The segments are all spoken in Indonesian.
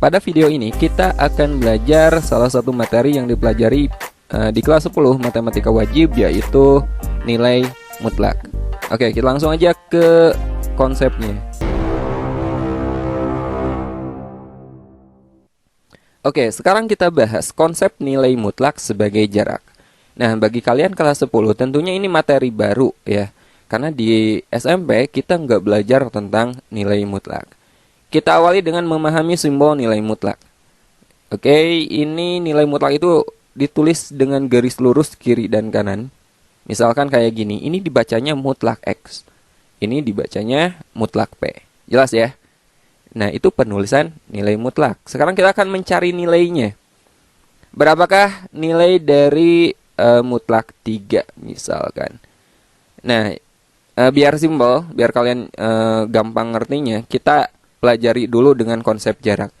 pada video ini kita akan belajar salah satu materi yang dipelajari di kelas 10 matematika wajib, yaitu nilai mutlak. Oke, kita langsung aja ke konsepnya. Oke, sekarang kita bahas konsep nilai mutlak sebagai jarak. Nah, bagi kalian kelas 10 tentunya ini materi baru ya. Karena di SMP kita nggak belajar tentang nilai mutlak. Kita awali dengan memahami simbol nilai mutlak. Oke, ini nilai mutlak itu ditulis dengan garis lurus kiri dan kanan. Misalkan kayak gini, ini dibacanya mutlak X. Ini dibacanya mutlak P. Jelas ya? Nah, itu penulisan nilai mutlak. Sekarang kita akan mencari nilainya. Berapakah nilai dari mutlak 3 misalkan? Nah, biar simpel, biar kalian gampang ngertinya, kita pelajari dulu dengan konsep jarak.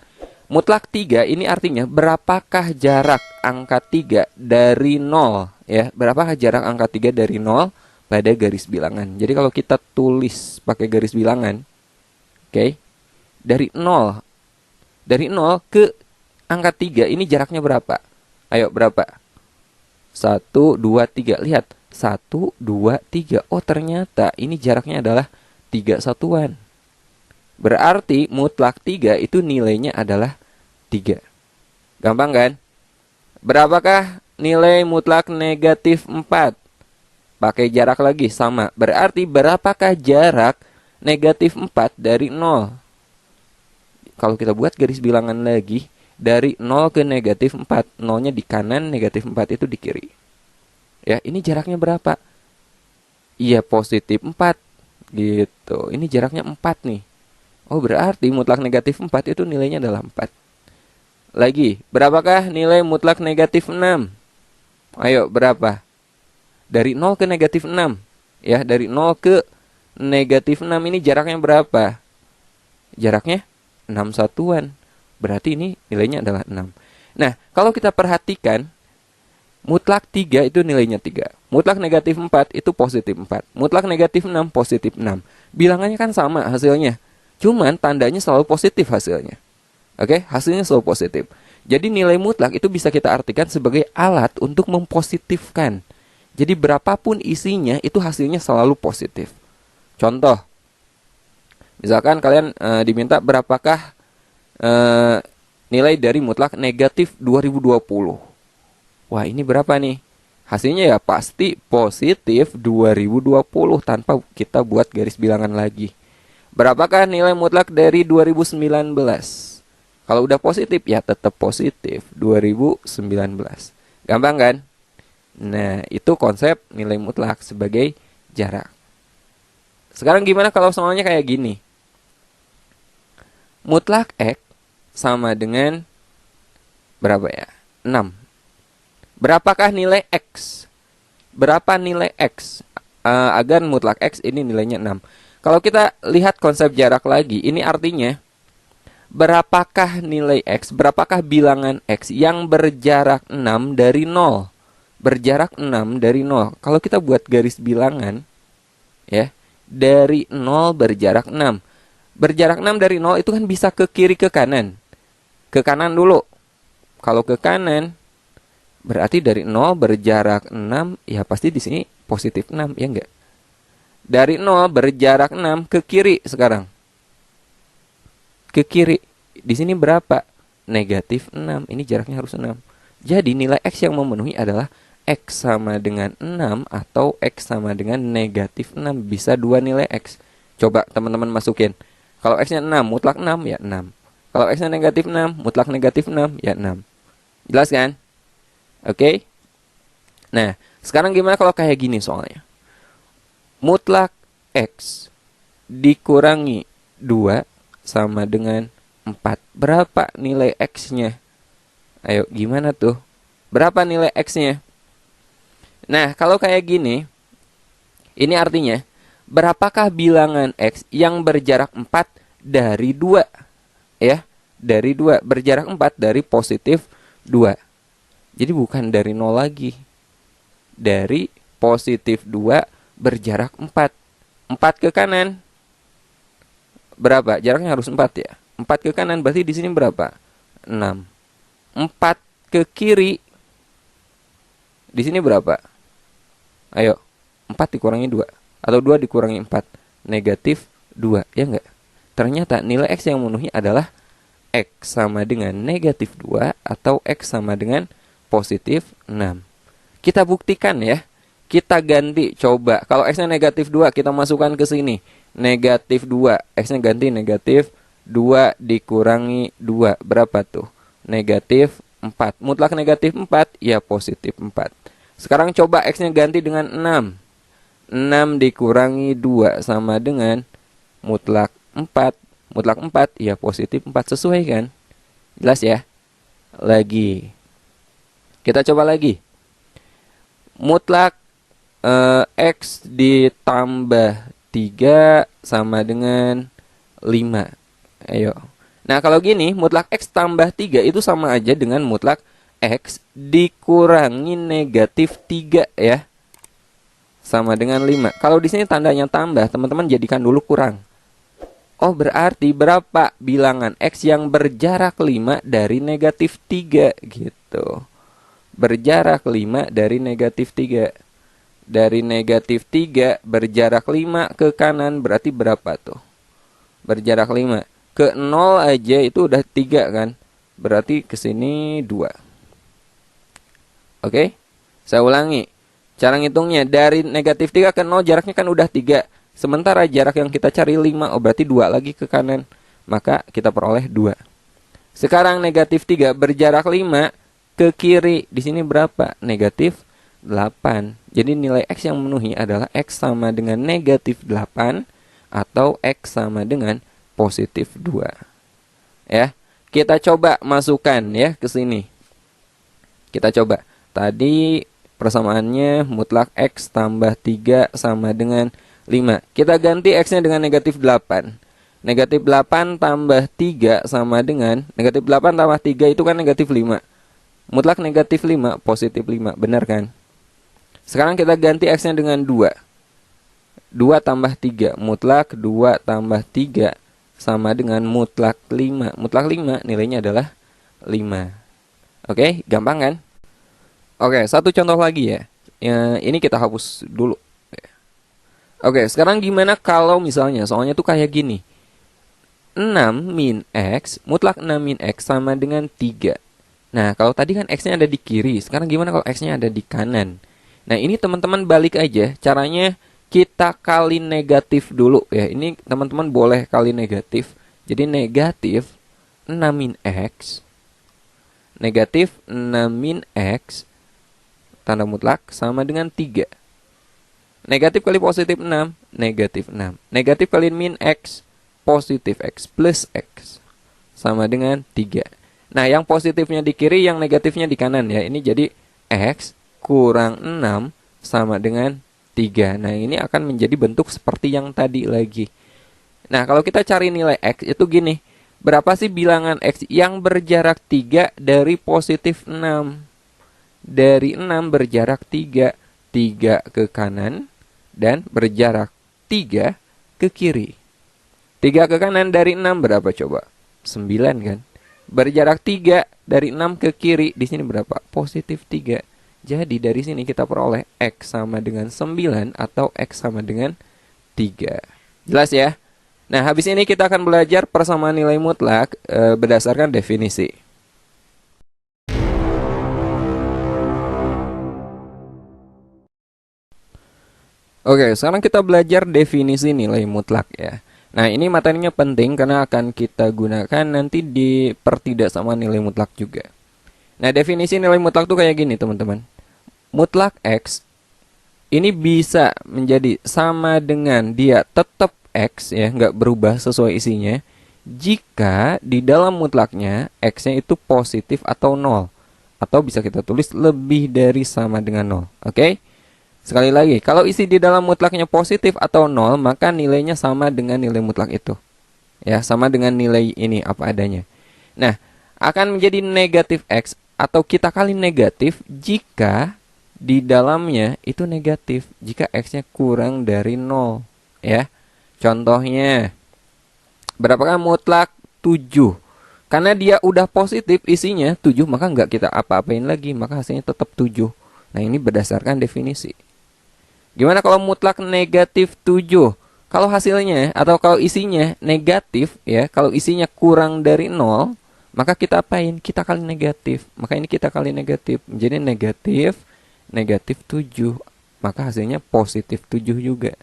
Mutlak 3 ini artinya berapakah jarak angka 3 dari 0 ya? Berapakah jarak angka 3 dari 0 pada garis bilangan? Jadi kalau kita tulis pakai garis bilangan, oke, dari 0 ke angka 3 ini jaraknya berapa? Ayo, berapa? 1, 2, 3. Lihat, 1, 2, 3. Oh, ternyata ini jaraknya adalah 3 satuan. Berarti mutlak 3 itu nilainya adalah 3. Gampang kan? Berapakah nilai mutlak negatif 4? Pakai jarak lagi, sama. Berarti berapakah jarak negatif 4 dari 0? Kalau kita buat garis bilangan lagi, dari 0 ke negatif 4. 0-nya di kanan, negatif 4 itu di kiri. Ya, ini jaraknya berapa? Iya, positif 4. Gitu. Ini jaraknya 4 nih. Oh, berarti mutlak negatif 4 itu nilainya adalah 4. Lagi, berapakah nilai mutlak negatif 6? Ayo, berapa? Dari 0 ke negatif 6. Ya, dari 0 ke negatif 6 ini jaraknya berapa? Jaraknya 6 satuan. Berarti ini nilainya adalah 6. Nah, kalau kita perhatikan, mutlak 3 itu nilainya 3. Mutlak negatif 4 itu positif 4. Mutlak negatif 6 positif 6. Bilangannya kan sama hasilnya. Cuman tandanya selalu positif hasilnya. Oke, hasilnya selalu positif. Jadi nilai mutlak itu bisa kita artikan sebagai alat untuk mempositifkan. Jadi berapapun isinya itu hasilnya selalu positif. Contoh, misalkan kalian diminta berapakah nilai dari mutlak negatif 2020. Wah, ini berapa nih? Hasilnya ya pasti positif 2020 tanpa kita buat garis bilangan lagi. Berapakah nilai mutlak dari 2019? Kalau udah positif ya tetap positif 2019. Gampang kan? Nah, itu konsep nilai mutlak sebagai jarak. Sekarang gimana kalau soalnya kayak gini? Mutlak X sama dengan berapa ya? 6. Berapakah nilai X? Berapa nilai X? Agar mutlak X ini nilainya 6. Kalau kita lihat konsep jarak lagi, ini artinya berapakah nilai X, berapakah bilangan X yang berjarak 6 dari 0? Berjarak 6 dari 0. Kalau kita buat garis bilangan, ya, dari 0 berjarak 6. Berjarak 6 dari 0 itu kan bisa ke kiri ke kanan. Ke kanan dulu. Kalau ke kanan, berarti dari 0 berjarak 6, ya pasti di sini positif 6, ya enggak? Dari 0 berjarak 6 ke kiri sekarang. Ke kiri. Di sini berapa? Negatif 6. Ini jaraknya harus 6. Jadi nilai X yang memenuhi adalah X sama dengan 6 atau X sama dengan negatif 6. Bisa dua nilai X. Coba teman-teman masukin. Kalau X-nya 6, mutlak 6, ya 6. Kalau X-nya negatif 6, mutlak negatif 6, ya 6. Jelas kan? Oke? Nah, sekarang gimana kalau kayak gini soalnya? Mutlak X dikurangi 2 sama dengan 4. Berapa nilai X-nya? Ayo, gimana tuh? Berapa nilai X-nya? Nah, kalau kayak gini, ini artinya berapakah bilangan X yang berjarak 4 dari 2? Ya, dari 2. Berjarak 4 dari positif 2. Jadi bukan dari 0 lagi. Dari positif 2 berjarak 4. 4 ke kanan. Berapa? Jaraknya harus 4 ya. 4 ke kanan berarti di sini berapa? 6. 4 ke kiri. Di sini berapa? Ayo, 4 dikurangi 2. Atau 2 dikurangi 4. Negatif 2, ya enggak? Ternyata nilai X yang memenuhi adalah X sama dengan negatif 2 atau X sama dengan positif 6. Kita buktikan ya. Kita ganti, coba. Kalau X-nya negatif 2, kita masukkan ke sini. Negatif 2. X-nya ganti negatif 2 dikurangi 2. Berapa tuh? Negatif 4. Mutlak negatif 4, ya positif 4. Sekarang coba X-nya ganti dengan 6. 6 dikurangi 2 sama dengan mutlak 4. Mutlak 4, ya positif 4. Sesuai kan? Jelas ya? Lagi. Kita coba lagi. Mutlak X ditambah 3 sama dengan 5. Ayo. Nah, kalau gini, mutlak X tambah 3 itu sama aja dengan mutlak X dikurangi negatif 3 ya. Sama dengan 5. Kalau di sini tandanya tambah, teman-teman jadikan dulu kurang. Oh, berarti berapa bilangan X yang berjarak 5 dari negatif 3 gitu. Berjarak 5 dari negatif 3. Dari negatif 3 berjarak 5 ke kanan berarti berapa tuh? Berjarak 5. Ke 0 aja itu udah 3 kan? Berarti ke sini 2. Oke? Saya ulangi. Cara ngitungnya dari negatif 3 ke 0 jaraknya kan udah 3. Sementara jarak yang kita cari 5. Oh, berarti 2 lagi ke kanan. Maka kita peroleh 2. Sekarang negatif 3 berjarak 5 ke kiri. Di sini berapa? Negatif 8. Jadi nilai X yang memenuhi adalah X sama dengan negatif 8 atau X sama dengan positif 2. Ya. Kita coba masukkan ya ke sini. Kita coba. Tadi persamaannya mutlak X tambah 3 sama dengan 5. Kita ganti X-nya dengan negatif 8. Negatif 8 tambah 3 sama dengan negatif 8 tambah 3 itu kan negatif 5. Mutlak negatif 5, positif 5. Benar kan? Sekarang kita ganti X-nya dengan 2. 2 tambah 3. Mutlak 2 tambah 3 sama dengan mutlak 5. Mutlak 5 nilainya adalah 5. Oke, gampang kan? Oke, satu contoh lagi ya. Ini kita hapus dulu. Oke, sekarang gimana kalau misalnya soalnya tuh kayak gini. 6 min X, mutlak 6 min X sama dengan 3. Nah, kalau tadi kan X-nya ada di kiri. Sekarang gimana kalau X-nya ada di kanan? Nah, ini teman-teman balik aja. Caranya kita kali negatif dulu ya. Ini teman-teman boleh kali negatif. Jadi negatif 6 min X. Negatif 6 min X. Tanda mutlak sama dengan 3. Negatif kali positif 6. Negatif 6. Negatif kali min X. Positif X plus X. Sama dengan 3. Nah, yang positifnya di kiri, yang negatifnya di kanan ya. Ini jadi X kurang 6 sama dengan 3. Nah, ini akan menjadi bentuk seperti yang tadi lagi. Nah, kalau kita cari nilai X itu gini. Berapa sih bilangan X yang berjarak 3 dari positif 6? Dari 6 berjarak 3. 3 ke kanan dan berjarak 3 ke kiri. 3 ke kanan dari 6 berapa coba? 9 kan? Berjarak 3 dari 6 ke kiri. Di sini berapa? Positif 3. Jadi dari sini kita peroleh X sama dengan 9 atau X sama dengan 3. Jelas ya? Nah, habis ini kita akan belajar persamaan nilai mutlak berdasarkan definisi. Oke, sekarang kita belajar definisi nilai mutlak ya. Nah, ini materinya penting karena akan kita gunakan nanti di pertidaksamaan nilai mutlak juga. Nah, definisi nilai mutlak tuh kayak gini, teman-teman. Mutlak X ini bisa menjadi sama dengan dia tetap X ya, nggak berubah sesuai isinya, jika di dalam mutlaknya X-nya itu positif atau 0. Atau bisa kita tulis lebih dari sama dengan 0. Oke? Sekali lagi, kalau isi di dalam mutlaknya positif atau 0, maka nilainya sama dengan nilai mutlak itu. Ya, sama dengan nilai ini apa adanya. Nah, akan menjadi negatif X atau kita kali negatif jika di dalamnya itu negatif, jika X-nya kurang dari 0. Ya, contohnya, berapakah mutlak 7? Karena dia udah positif isinya 7, maka nggak kita apa-apain lagi, maka hasilnya tetap 7. Nah, ini berdasarkan definisi. Gimana kalau mutlak negatif 7? Kalau hasilnya atau kalau isinya negatif ya, kalau isinya kurang dari 0, maka kita apain? Kita kali negatif. Maka ini kita kali negatif. Jadi negatif, negatif 7. Maka hasilnya positif 7 juga.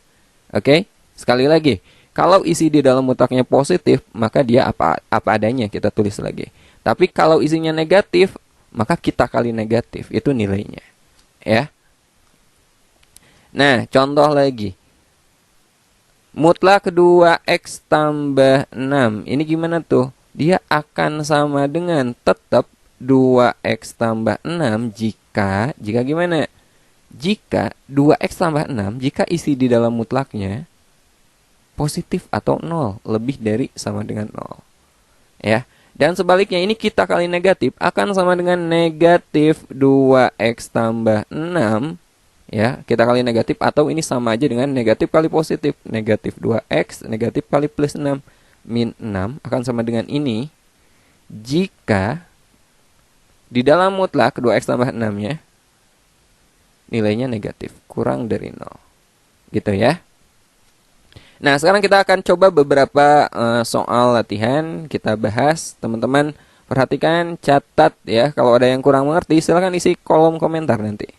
Oke? Sekali lagi. Kalau isi di dalam mutlaknya positif, maka dia apa adanya, kita tulis lagi. Tapi kalau isinya negatif, maka kita kali negatif. Itu nilainya. Ya. Nah, contoh lagi. Mutlak 2x tambah 6. Ini gimana tuh? Dia akan sama dengan tetap 2x tambah 6 jika gimana? Jika 2x tambah 6, jika isi di dalam mutlaknya positif atau 0, lebih dari sama dengan 0. Ya. Dan sebaliknya ini kita kali negatif akan sama dengan negatif 2x tambah 6. Ya, kita kali negatif atau ini sama aja dengan negatif kali positif. Negatif 2x, negatif kali plus 6. Min 6 akan sama dengan ini jika di dalam mutlak 2x tambah 6-nya nilainya negatif, kurang dari 0. Gitu ya. Nah, sekarang kita akan coba beberapa soal latihan. Kita bahas, teman-teman perhatikan, catat ya. Kalau ada yang kurang mengerti, silahkan isi kolom komentar nanti.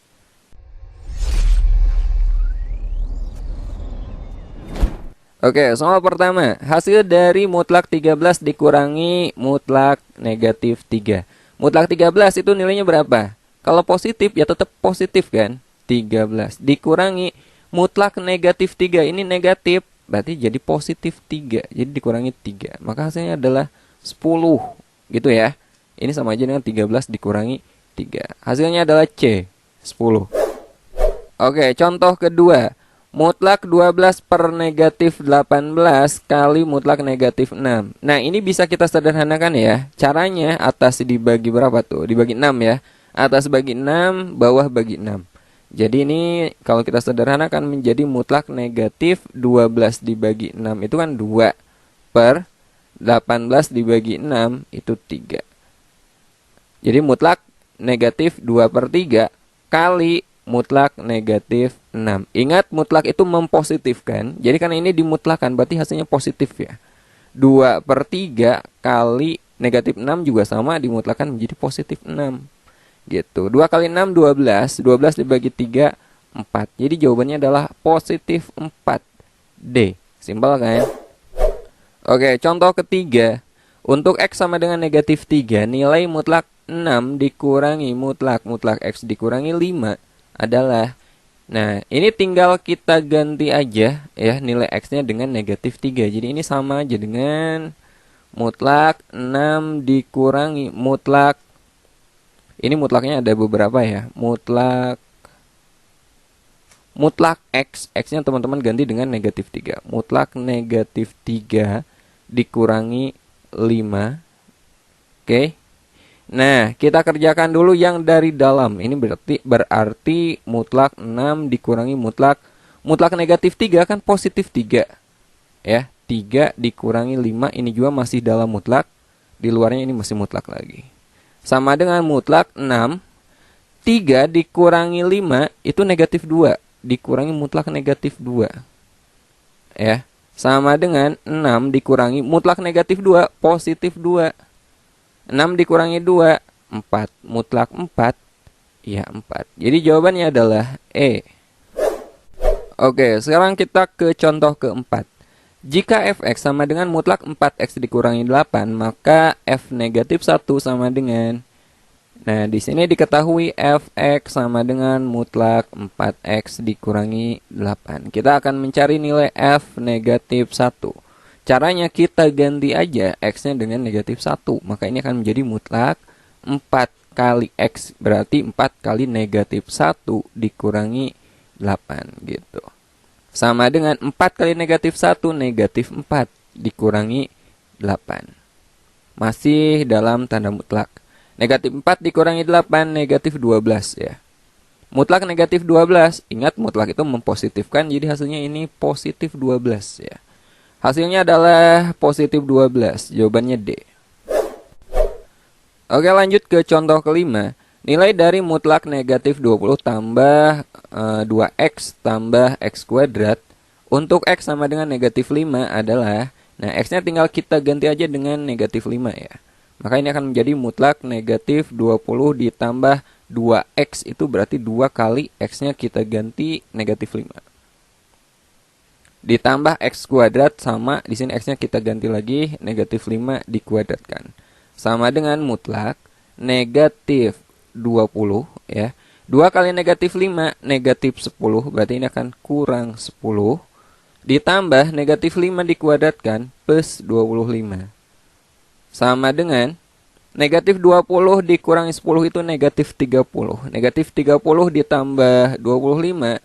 Oke, soal pertama. Hasil dari mutlak 13 dikurangi mutlak negatif 3. Mutlak 13 itu nilainya berapa? Kalau positif ya tetap positif kan? 13. Dikurangi mutlak negatif 3. Ini negatif, berarti jadi positif 3. Jadi dikurangi 3. Maka hasilnya adalah 10. Gitu ya. Ini sama aja dengan 13 dikurangi 3. Hasilnya adalah C, 10. Oke, contoh kedua. Mutlak 12 per negatif 18 kali mutlak negatif 6. Nah, ini bisa kita sederhanakan ya. Caranya atas dibagi berapa tuh? Dibagi 6 ya. Atas bagi 6, bawah bagi 6. Jadi ini kalau kita sederhanakan menjadi mutlak negatif 12 dibagi 6 itu kan 2 per 18 dibagi 6 itu 3. Jadi mutlak negatif 2 per 3 kali mutlak negatif 6. Ingat mutlak itu mempositifkan. Jadi karena ini dimutlakan berarti hasilnya positif ya. 2 per 3 kali negatif 6 juga sama dimutlakan menjadi positif 6. Gitu. 2 kali 6 12. 12 dibagi 3 4. Jadi jawabannya adalah positif 4. D. Simpel kan? Oke, contoh ketiga. Untuk X sama dengan negatif 3, nilai mutlak 6 dikurangi mutlak X dikurangi 5 adalah, nah ini tinggal kita ganti aja ya nilai X-nya dengan negatif 3. Jadi ini sama aja dengan mutlak 6 dikurangi mutlak, ini mutlaknya ada beberapa ya, mutlak X-nya teman-teman ganti dengan negatif 3. Mutlak negatif 3 dikurangi 5. Oke. Nah, kita kerjakan dulu yang dari dalam. Ini berarti mutlak 6 dikurangi mutlak negatif 3 kan positif 3. Ya, 3 dikurangi 5 ini juga masih dalam mutlak. Di luarnya ini masih mutlak lagi. Sama dengan mutlak 6. 3 dikurangi 5 itu negatif 2. Dikurangi mutlak negatif 2. Ya, sama dengan 6 dikurangi mutlak negatif 2 positif 2. 6 dikurangi 2, 4. Mutlak 4, ya 4. Jadi jawabannya adalah E. Oke, sekarang kita ke contoh keempat. Jika fx sama dengan mutlak 4x dikurangi 8, maka f negatif 1 sama dengan, nah di sini diketahui fx sama dengan mutlak 4x dikurangi 8. Kita akan mencari nilai f negatif 1. Caranya kita ganti aja X-nya dengan negatif 1. Maka ini akan menjadi mutlak 4 kali X. Berarti 4 kali negatif 1 dikurangi 8 gitu. Sama dengan 4 kali negatif 1 negatif 4 dikurangi 8. Masih dalam tanda mutlak. Negatif 4 dikurangi 8 negatif 12 ya. Mutlak negatif 12. Ingat mutlak itu mempositifkan. Jadi hasilnya ini positif 12 ya. Hasilnya adalah positif 12. Jawabannya D. Oke, lanjut ke contoh kelima. Nilai dari mutlak negatif 20 tambah 2x tambah x kuadrat untuk x sama dengan negatif 5 adalah, nah x-nya tinggal kita ganti aja dengan negatif 5 ya. Maka ini akan menjadi mutlak negatif 20 ditambah 2x, itu berarti 2 kali x-nya kita ganti negatif 5. Ditambah x kuadrat sama, di sini x-nya kita ganti lagi negatif 5 dikuadratkan. Sama dengan mutlak negatif 20 ya. 2 kali negatif 5 negatif 10, berarti ini akan kurang 10 ditambah negatif 5 dikuadratkan plus 25. Sama dengan negatif 20 dikurangi 10 itu negatif 30. Negatif 30 ditambah 25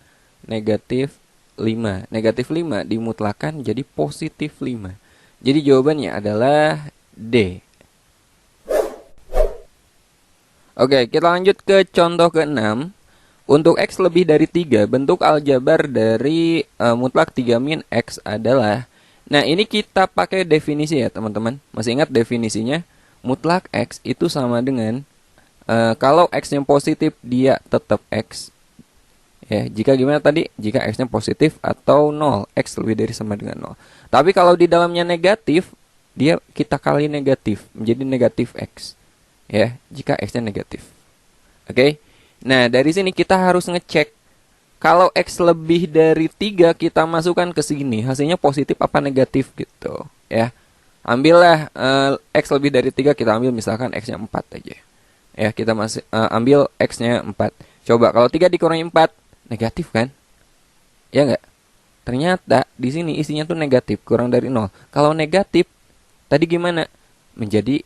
negatif 5. Negatif 5 dimutlakan jadi positif 5. Jadi jawabannya adalah D. Oke, kita lanjut ke contoh ke-6. Untuk x lebih dari 3, bentuk aljabar dari mutlak 3 min x adalah, nah ini kita pakai definisi ya teman-teman. Masih ingat definisinya? Mutlak x itu sama dengan, kalau x-nya positif dia tetap x. Ya, jika gimana tadi? Jika x-nya positif atau 0, x lebih dari sama dengan 0. Tapi kalau di dalamnya negatif, dia kita kali negatif, menjadi negatif x. Ya, jika x-nya negatif. Oke. Nah, dari sini kita harus ngecek kalau x lebih dari 3 kita masukkan ke sini, hasilnya positif apa negatif gitu, ya. Ambillah x lebih dari 3, kita ambil misalkan x-nya 4 aja. Ya, kita masih ambil x-nya 4. Coba kalau 3 dikurangi 4, negatif kan? Ya enggak? Ternyata di sini isinya tuh negatif, kurang dari 0. Kalau negatif, tadi gimana? Menjadi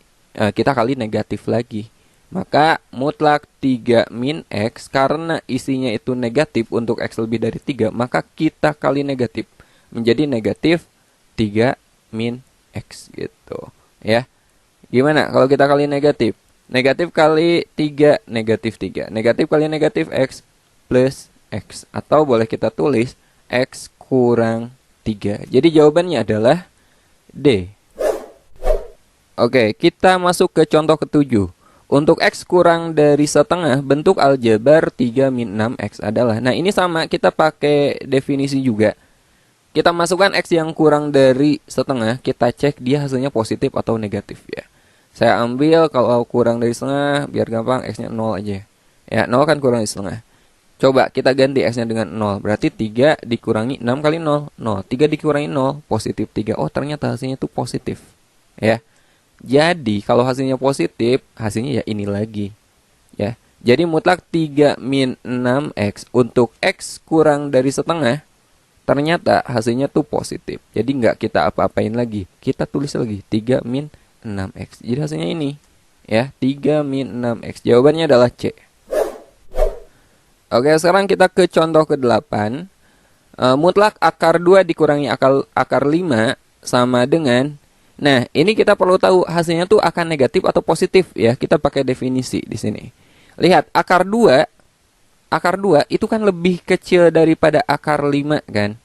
kita kali negatif lagi. Maka mutlak 3 min x, karena isinya itu negatif untuk x lebih dari 3, maka kita kali negatif. Menjadi negatif 3 min x gitu. Ya. Gimana kalau kita kali negatif? Negatif kali 3, negatif 3. Negatif kali negatif x plus x. Atau boleh kita tulis x kurang 3. Jadi jawabannya adalah D. Oke, kita masuk ke contoh ke-7. Untuk x kurang dari setengah, bentuk aljabar 3 min 6x adalah. Nah, ini sama, kita pakai definisi juga. Kita masukkan x yang kurang dari setengah, kita cek dia hasilnya positif atau negatif ya. Saya ambil kalau kurang dari setengah, biar gampang x-nya 0 aja. Ya, 0 kan kurang dari setengah. Coba kita ganti x-nya dengan 0, berarti 3 dikurangi 6 kali 0, 0. 3 dikurangi 0, positif 3. Oh, ternyata hasilnya itu positif. Ya. Jadi kalau hasilnya positif, hasilnya ya ini lagi. Ya. Jadi mutlak 3 min 6x untuk x kurang dari setengah, ternyata hasilnya tuh positif. Jadi nggak kita apa-apain lagi. Kita tulis lagi 3 min 6x. Jadi hasilnya ini. Ya, 3 min 6x. Jawabannya adalah C. Oke, sekarang kita ke contoh ke-8. Mutlak akar 2 dikurangi akar 5 sama dengan, nah, ini kita perlu tahu hasilnya tuh akan negatif atau positif ya. Kita pakai definisi di sini. Lihat, akar 2 itu kan lebih kecil daripada akar 5 kan?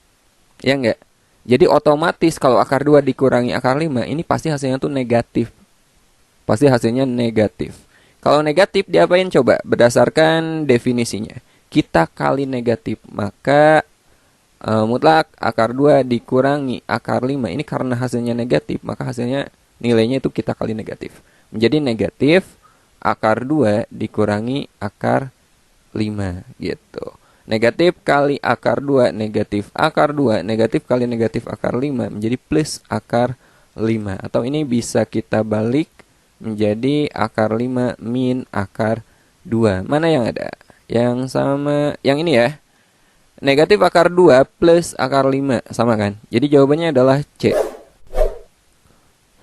Ya enggak? Jadi otomatis kalau akar 2 dikurangi akar 5, ini pasti hasilnya tuh negatif. Pasti hasilnya negatif. Kalau negatif diapain coba? Berdasarkan definisinya. Kita kali negatif, maka mutlak akar 2 dikurangi akar 5. Ini karena hasilnya negatif, maka hasilnya nilainya itu kita kali negatif. Menjadi negatif akar 2 dikurangi akar 5 gitu. Negatif kali akar 2, negatif akar 2, negatif kali negatif akar 5 menjadi plus akar 5. Atau ini bisa kita balik menjadi akar 5 min akar 2. Mana yang ada? Yang sama, yang ini ya. Negatif akar 2 plus akar 5, sama kan? Jadi jawabannya adalah C.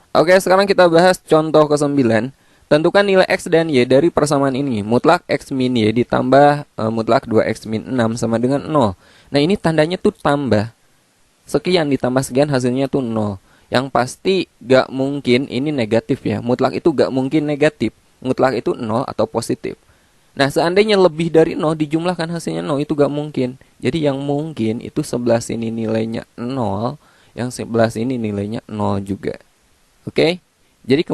Oke, sekarang kita bahas contoh ke-9. Tentukan nilai x dan y dari persamaan ini. Mutlak x min y ditambah mutlak 2x min 6 sama dengan 0. Nah, ini tandanya tuh tambah. Sekian ditambah sekian hasilnya tuh 0. Yang pasti gak mungkin ini negatif ya. Mutlak itu gak mungkin negatif. Mutlak itu 0 atau positif. Nah, seandainya lebih dari 0 dijumlahkan hasilnya 0, itu gak mungkin. Jadi yang mungkin itu sebelah sini nilainya 0, yang sebelah sini nilainya 0 juga. Oke? Jadi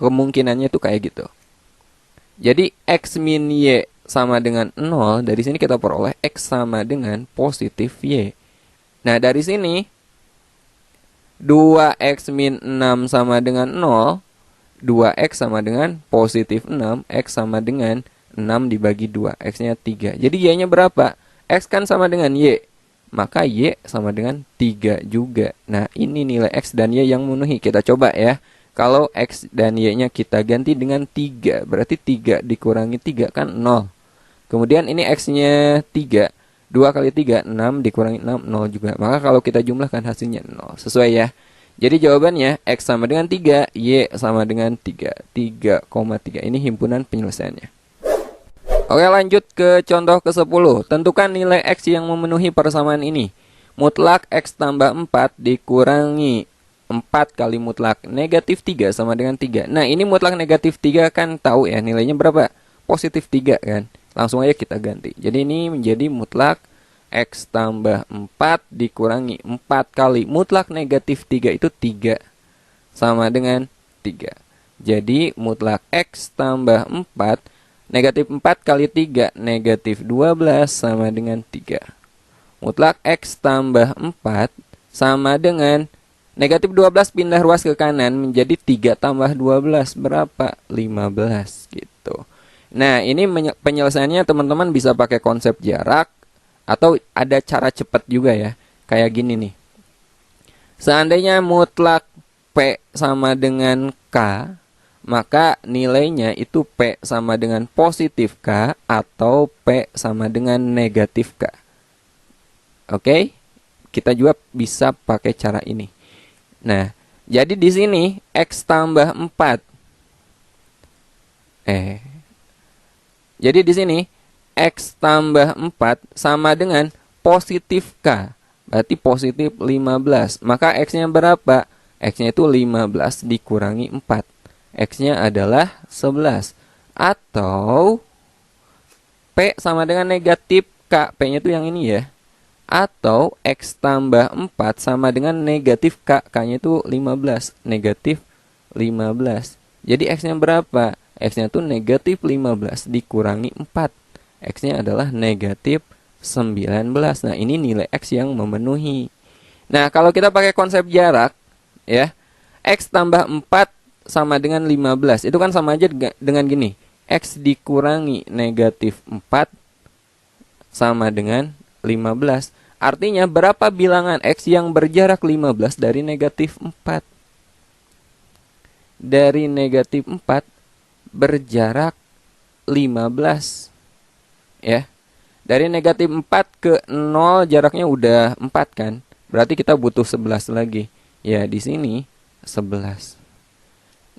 Kemungkinannya tuh kayak gitu. Jadi X min Y sama dengan 0. Dari sini kita peroleh X sama dengan positif Y. Nah, dari sini 2X min 6 sama dengan 0. 2X sama dengan positif 6. X sama dengan 6 dibagi 2. X-nya 3. Jadi Y-nya berapa? X kan sama dengan Y. Maka Y sama dengan 3 juga. Nah, ini nilai X dan Y yang memenuhi. Kita coba ya. Kalau X dan Y-nya kita ganti dengan 3. Berarti 3 dikurangi 3 kan 0. Kemudian ini X-nya 3. 2 kali 3, 6 dikurangi 6, 0 juga. Maka kalau kita jumlahkan hasilnya 0. Sesuai ya. Jadi jawabannya X sama dengan 3, Y sama dengan 3. 3,3. Ini himpunan penyelesaiannya. Oke, lanjut ke contoh ke-10. Tentukan nilai X yang memenuhi persamaan ini. Mutlak X tambah 4 dikurangi 4 kali mutlak negatif 3 sama dengan 3. Nah, ini mutlak negatif 3 kan tahu ya nilainya berapa? Positif 3 kan. Langsung aja kita ganti. Jadi ini menjadi mutlak X tambah 4 dikurangi 4 kali mutlak negatif 3 itu 3 sama dengan 3. Jadi mutlak X tambah 4, negatif 4 kali 3, negatif 12 sama dengan 3. Mutlak X tambah 4 sama dengan negatif 12 pindah ruas ke kanan menjadi 3 tambah 12 berapa? 15 gitu. Nah, ini penyelesaiannya teman-teman bisa pakai konsep jarak atau ada cara cepat juga ya. Kayak gini nih. Seandainya mutlak P sama dengan K, maka nilainya itu P sama dengan positif K atau P sama dengan negatif K. Oke? Kita juga bisa pakai cara ini. Nah, jadi di sini X tambah 4. Jadi di sini X tambah 4 sama dengan positif K. Berarti positif 15. Maka X-nya berapa? X-nya itu 15 dikurangi 4. X-nya adalah 11. Atau P sama dengan negatif K. P-nya itu yang ini ya. Atau X tambah 4 sama dengan negatif K. K-nya itu 15. Negatif 15. Jadi X-nya berapa? X-nya itu negatif 15 dikurangi 4. X-nya adalah negatif 19. Nah, ini nilai X yang memenuhi. Nah, kalau kita pakai konsep jarak, ya, X tambah 4 sama dengan 15. Itu kan sama aja dengan gini. X dikurangi negatif 4 sama dengan 15. Artinya, berapa bilangan X yang berjarak 15 dari negatif 4? Dari negatif 4 berjarak 15. Ya. Dari negatif 4 ke 0 jaraknya udah 4 kan? Berarti kita butuh 11 lagi. Ya, di sini 11.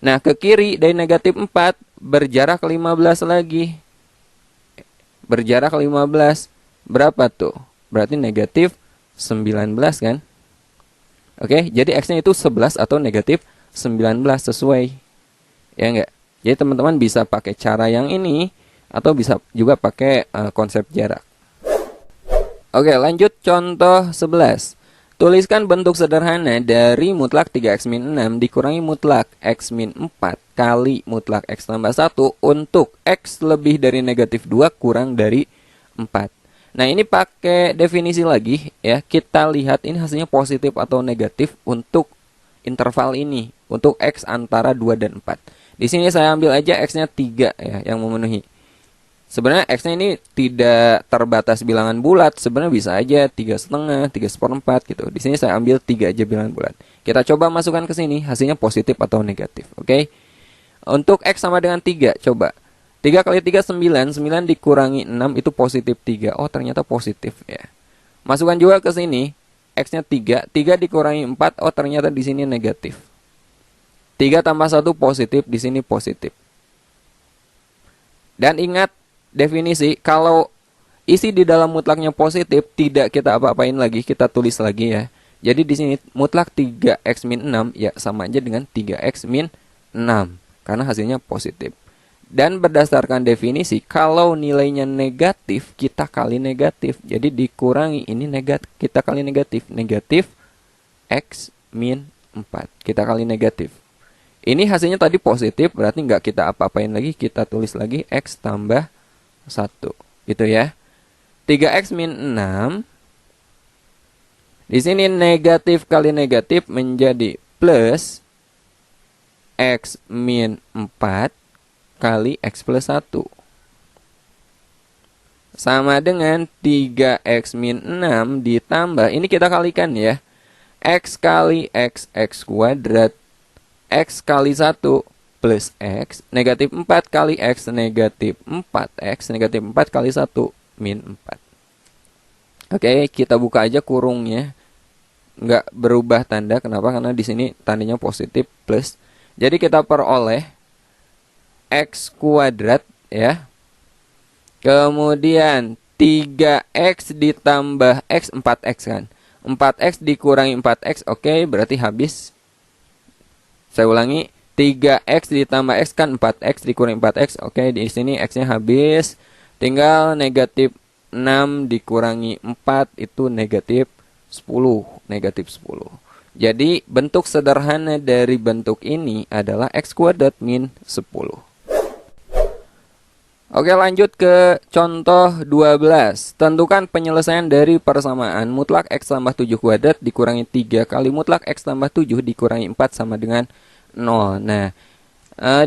Nah, ke kiri dari negatif 4 berjarak 15 lagi. Berjarak 15. Berapa tuh? Berarti negatif 19 kan? Oke, jadi X-nya itu 11 atau negatif 19 sesuai. Ya enggak? Jadi teman-teman bisa pakai cara yang ini atau bisa juga pakai konsep jarak. Oke, lanjut contoh 11. Tuliskan bentuk sederhana dari mutlak 3x min 6 dikurangi mutlak x min 4 kali mutlak x tambah 1 untuk x lebih dari negatif 2 kurang dari 4. Nah, ini pakai definisi lagi ya. Kita lihat ini hasilnya positif atau negatif untuk interval ini, untuk x antara 2 dan 4. Di sini saya ambil aja X-nya 3 ya, yang memenuhi. Sebenarnya X-nya ini tidak terbatas bilangan bulat. Sebenarnya bisa aja 3,5, 3/4 gitu. Di sini saya ambil 3 aja bilangan bulat. Kita coba masukkan ke sini, hasilnya positif atau negatif. Oke. Untuk X sama dengan 3, coba. 3 kali 3, 9. 9 dikurangi 6 itu positif 3. Oh, ternyata positif ya. Masukkan juga ke sini, X-nya 3. 3 dikurangi 4, oh ternyata di sini negatif. 3 tambah 1 positif, di sini positif. Dan ingat definisi, kalau isi di dalam mutlaknya positif, tidak kita apa-apain lagi, kita tulis lagi ya. Jadi di sini mutlak 3x min 6 ya sama aja dengan 3x min 6 karena hasilnya positif. Dan berdasarkan definisi, kalau nilainya negatif, kita kali negatif. Jadi dikurangi ini negatif, kita kali negatif, negatif x min 4. Kita kali negatif. Ini hasilnya tadi positif, berarti nggak kita apa-apain lagi, kita tulis lagi X tambah 1. Gitu ya. 3X min 6. Di sini negatif kali negatif menjadi plus X min 4 kali X plus 1. Sama dengan 3X min 6 ditambah, ini kita kalikan ya. X kali X, X kuadrat. X kali 1 plus X. Negatif 4 kali X, negatif 4X. Negatif 4 kali 1 min 4. Oke, kita buka aja kurungnya. Nggak berubah tanda. Kenapa? Karena di sini tandanya positif plus. Jadi kita peroleh X kuadrat ya. Kemudian 3X ditambah X, 4X kan. 4X dikurangi 4X, oke, berarti habis. Saya ulangi, 3X ditambah X kan 4X dikurangi 4X, oke, di sini X-nya habis. Tinggal negatif 6 dikurangi 4 itu negatif 10. Negatif 10. Jadi bentuk sederhana dari bentuk ini adalah X kuadrat min 10. Oke, lanjut ke contoh 12. Tentukan penyelesaian dari persamaan mutlak X tambah 7 kuadrat dikurangi 3 kali mutlak X tambah 7 dikurangi 4 sama dengan 0. Nah,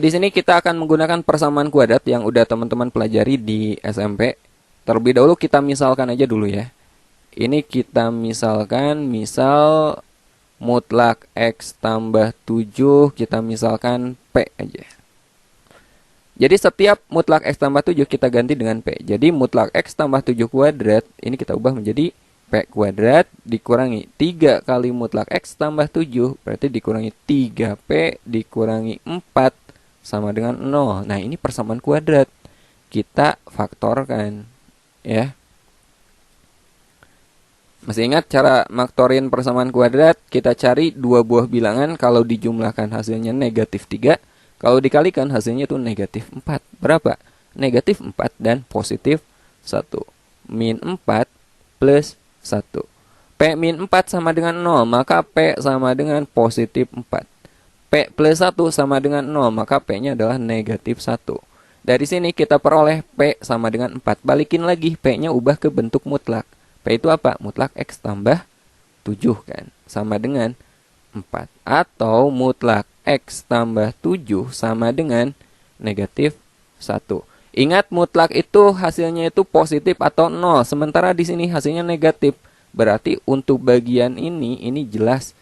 di sini kita akan menggunakan persamaan kuadrat yang udah teman-teman pelajari di SMP. Terlebih dahulu kita misalkan aja dulu ya. Ini kita misalkan, misal mutlak X tambah 7, kita misalkan P aja. Jadi setiap mutlak X tambah 7 kita ganti dengan P. Jadi mutlak X tambah 7 kuadrat, ini kita ubah menjadi P kuadrat dikurangi 3 kali mutlak X tambah 7. Berarti dikurangi 3P dikurangi 4 sama dengan 0. Nah, ini persamaan kuadrat. Kita faktorkan. Ya. Masih ingat cara faktorin persamaan kuadrat? Kita cari dua buah bilangan, kalau dijumlahkan hasilnya negatif 3. Kalau dikalikan hasilnya itu negatif 4. Berapa? Negatif 4 dan positif 1. Min 4 plus 1. P min 4 sama dengan 0, maka P sama dengan positif 4. P plus 1 sama dengan 0, maka P-nya adalah negatif 1. Dari sini kita peroleh P sama dengan 4. Balikin lagi, P-nya ubah ke bentuk mutlak. P itu apa? Mutlak X tambah 7 kan? Sama dengan 4. Atau mutlak X tambah 7 sama dengan negatif 1. Ingat, mutlak itu hasilnya itu positif atau 0. Sementara di sini hasilnya negatif. Berarti untuk bagian ini jelas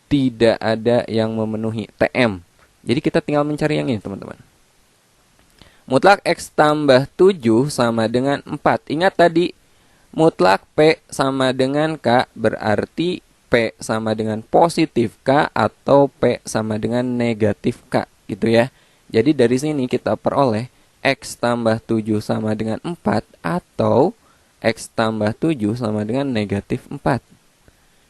tidak ada yang memenuhi TM. Jadi kita tinggal mencari yang ini teman-teman. Mutlak X tambah 7 sama dengan 4. Ingat tadi, mutlak P sama dengan K berarti P sama dengan positif K atau P sama dengan negatif K, gitu ya. Jadi dari sini kita peroleh X tambah 7 sama dengan 4 atau X tambah 7 sama dengan negatif 4.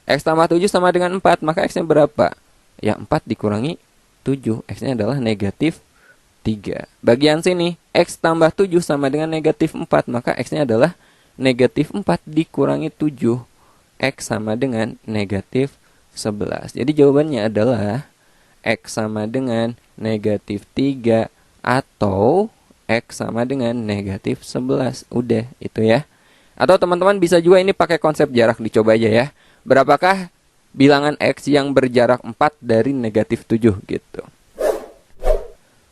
X tambah 7 sama dengan 4, maka X-nya berapa? Ya, 4 dikurangi 7, X-nya adalah negatif 3. Bagian sini, X tambah 7 sama dengan negatif 4, maka X-nya adalah negatif 4 dikurangi 7. X sama dengan negatif 11. Jadi jawabannya adalah X sama dengan negatif 3 atau X sama dengan negatif 11. Udah, itu ya. Atau teman-teman bisa juga ini pakai konsep jarak, dicoba aja ya. Berapakah bilangan X yang berjarak 4 dari negatif 7 gitu.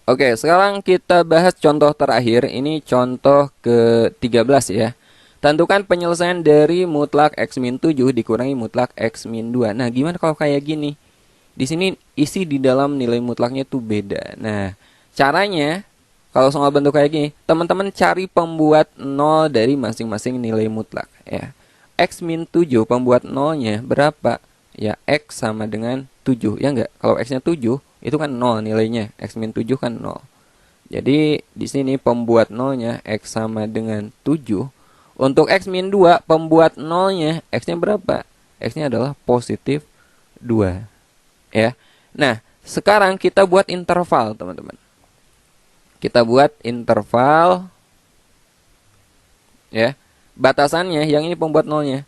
Oke, sekarang kita bahas contoh terakhir. Ini contoh ke-13 ya. Tentukan penyelesaian dari mutlak X min 7 dikurangi mutlak X min 2. Nah, gimana kalau kayak gini? Di sini isi di dalam nilai mutlaknya itu beda. Nah, caranya kalau soal bentuk kayak gini, teman-teman cari pembuat 0 dari masing-masing nilai mutlak ya. X min 7 pembuat 0-nya berapa? Ya, X sama dengan 7. Ya enggak? Kalau X-nya 7, itu kan 0 nilainya. X min 7 kan 0. Jadi, di sini pembuat 0-nya X sama dengan 7. Untuk X min 2, pembuat 0-nya, X-nya berapa? X-nya adalah positif 2. Ya. Nah, sekarang kita buat interval, teman-teman. Kita buat interval. Ya. Batasannya, yang ini pembuat 0-nya.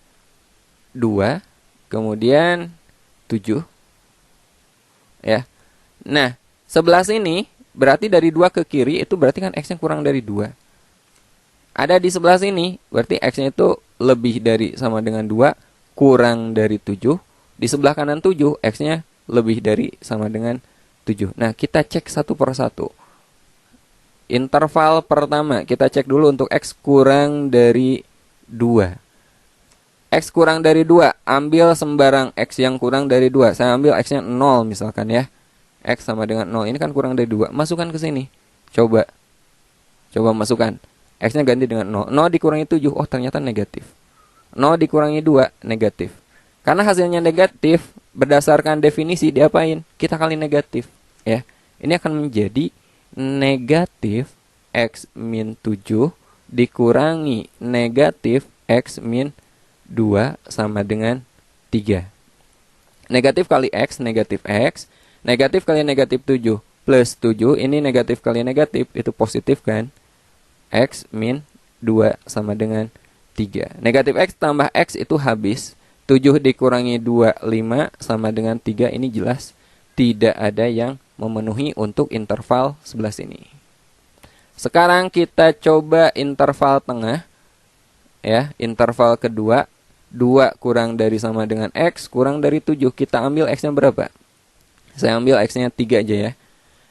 2, kemudian 7. Ya. Nah, Sebelah sini berarti dari 2 ke kiri itu berarti kan X-nya kurang dari 2. Ada di sebelah sini berarti X-nya itu lebih dari sama dengan 2 kurang dari 7. Di sebelah kanan 7 X-nya lebih dari sama dengan 7. Nah, kita cek satu per satu. Interval pertama kita cek dulu untuk X kurang dari 2. X kurang dari 2, ambil sembarang X yang kurang dari 2. Saya ambil X-nya 0 misalkan ya. X sama dengan 0, ini kan kurang dari 2. Masukkan ke sini. Coba masukkan. X-nya ganti dengan 0. 0 dikurangi 7, oh ternyata negatif. 0 dikurangi 2, negatif. Karena hasilnya negatif, berdasarkan definisi diapain? Kita kali negatif. Ya. Ini akan menjadi negatif X min 7 dikurangi negatif X min 2 sama dengan 3. Negatif kali X, negatif X. Negatif kali negatif 7 plus 7. Ini negatif kali negatif, itu positif kan? X min 2 sama dengan 3. Negatif X tambah X itu habis. 7 dikurangi 2, 5 sama dengan 3. Ini jelas tidak ada yang memenuhi untuk interval sebelah sini. Sekarang kita coba interval tengah. Ya, interval kedua. 2 kurang dari sama dengan X kurang dari 7. Kita ambil X-nya berapa? Saya ambil X-nya 3 aja ya.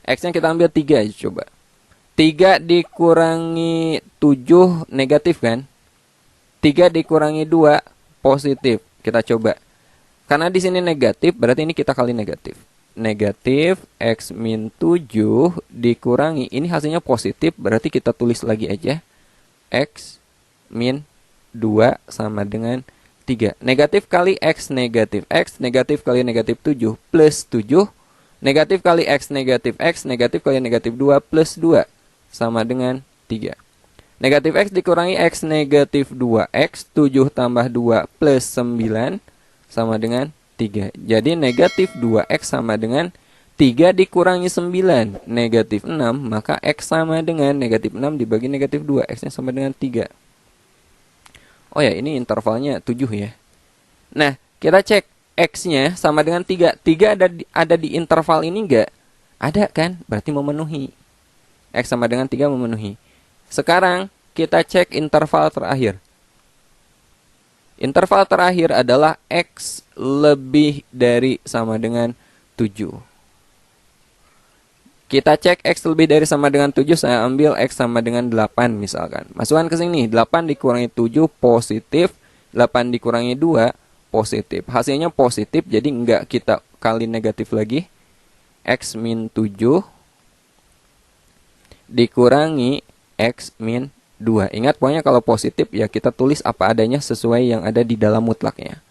X-nya kita ambil 3 aja coba. 3 dikurangi 7 negatif kan? 3 dikurangi 2 positif. Kita coba. Karena di sini negatif, berarti ini kita kali negatif. Negatif X min 7 dikurangi. Ini hasilnya positif, berarti kita tulis lagi aja. X min 2 sama dengan 3. Negatif kali X negatif X, negatif kali negatif 7 plus 7. Negatif kali X negatif kali negatif 2 plus 2 sama dengan 3. Negatif X dikurangi X negatif 2X, 7 tambah 2 plus 9 sama dengan 3. Jadi negatif 2X sama dengan 3 dikurangi 9, negatif 6. Maka X sama dengan negatif 6 dibagi negatif 2, X-nya sama dengan 3. Oh ya, ini intervalnya 7 ya. Nah, kita cek X-nya sama dengan 3. 3 ada di interval ini enggak? Ada kan? Berarti memenuhi. X sama dengan 3 memenuhi. Sekarang kita cek interval terakhir. Interval terakhir adalah X lebih dari sama dengan 7. Kita cek X lebih dari sama dengan 7, saya ambil X sama dengan 8 misalkan. Masukkan ke sini, 8 dikurangi 7 positif, 8 dikurangi 2 positif. Hasilnya positif, jadi enggak kita kali negatif lagi. X min 7 dikurangi X min 2. Ingat pokoknya kalau positif ya kita tulis apa adanya sesuai yang ada di dalam mutlaknya.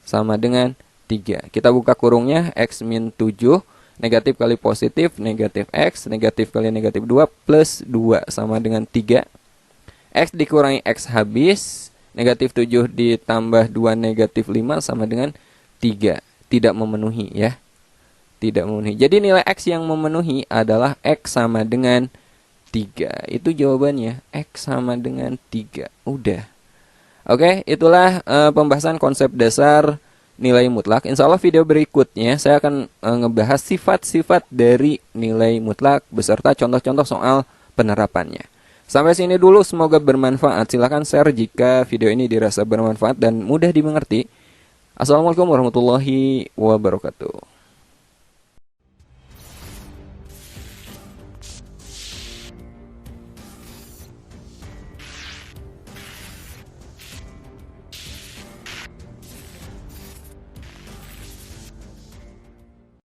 Sama dengan 3. Kita buka kurungnya, X min 7. Negatif kali positif, negatif X, negatif kali negatif 2, plus 2 sama dengan 3. X dikurangi X habis, negatif 7 ditambah 2 negatif 5 sama dengan 3. Tidak memenuhi ya. Tidak memenuhi. Jadi nilai X yang memenuhi adalah X sama dengan 3. Itu jawabannya, X sama dengan 3. Udah. Oke, itulah pembahasan konsep dasar nilai mutlak. Insya Allah video berikutnya saya akan ngebahas sifat-sifat dari nilai mutlak beserta contoh-contoh soal penerapannya. Sampai sini dulu, semoga bermanfaat. Silahkan share jika video ini dirasa bermanfaat dan mudah dimengerti. Assalamualaikum warahmatullahi wabarakatuh.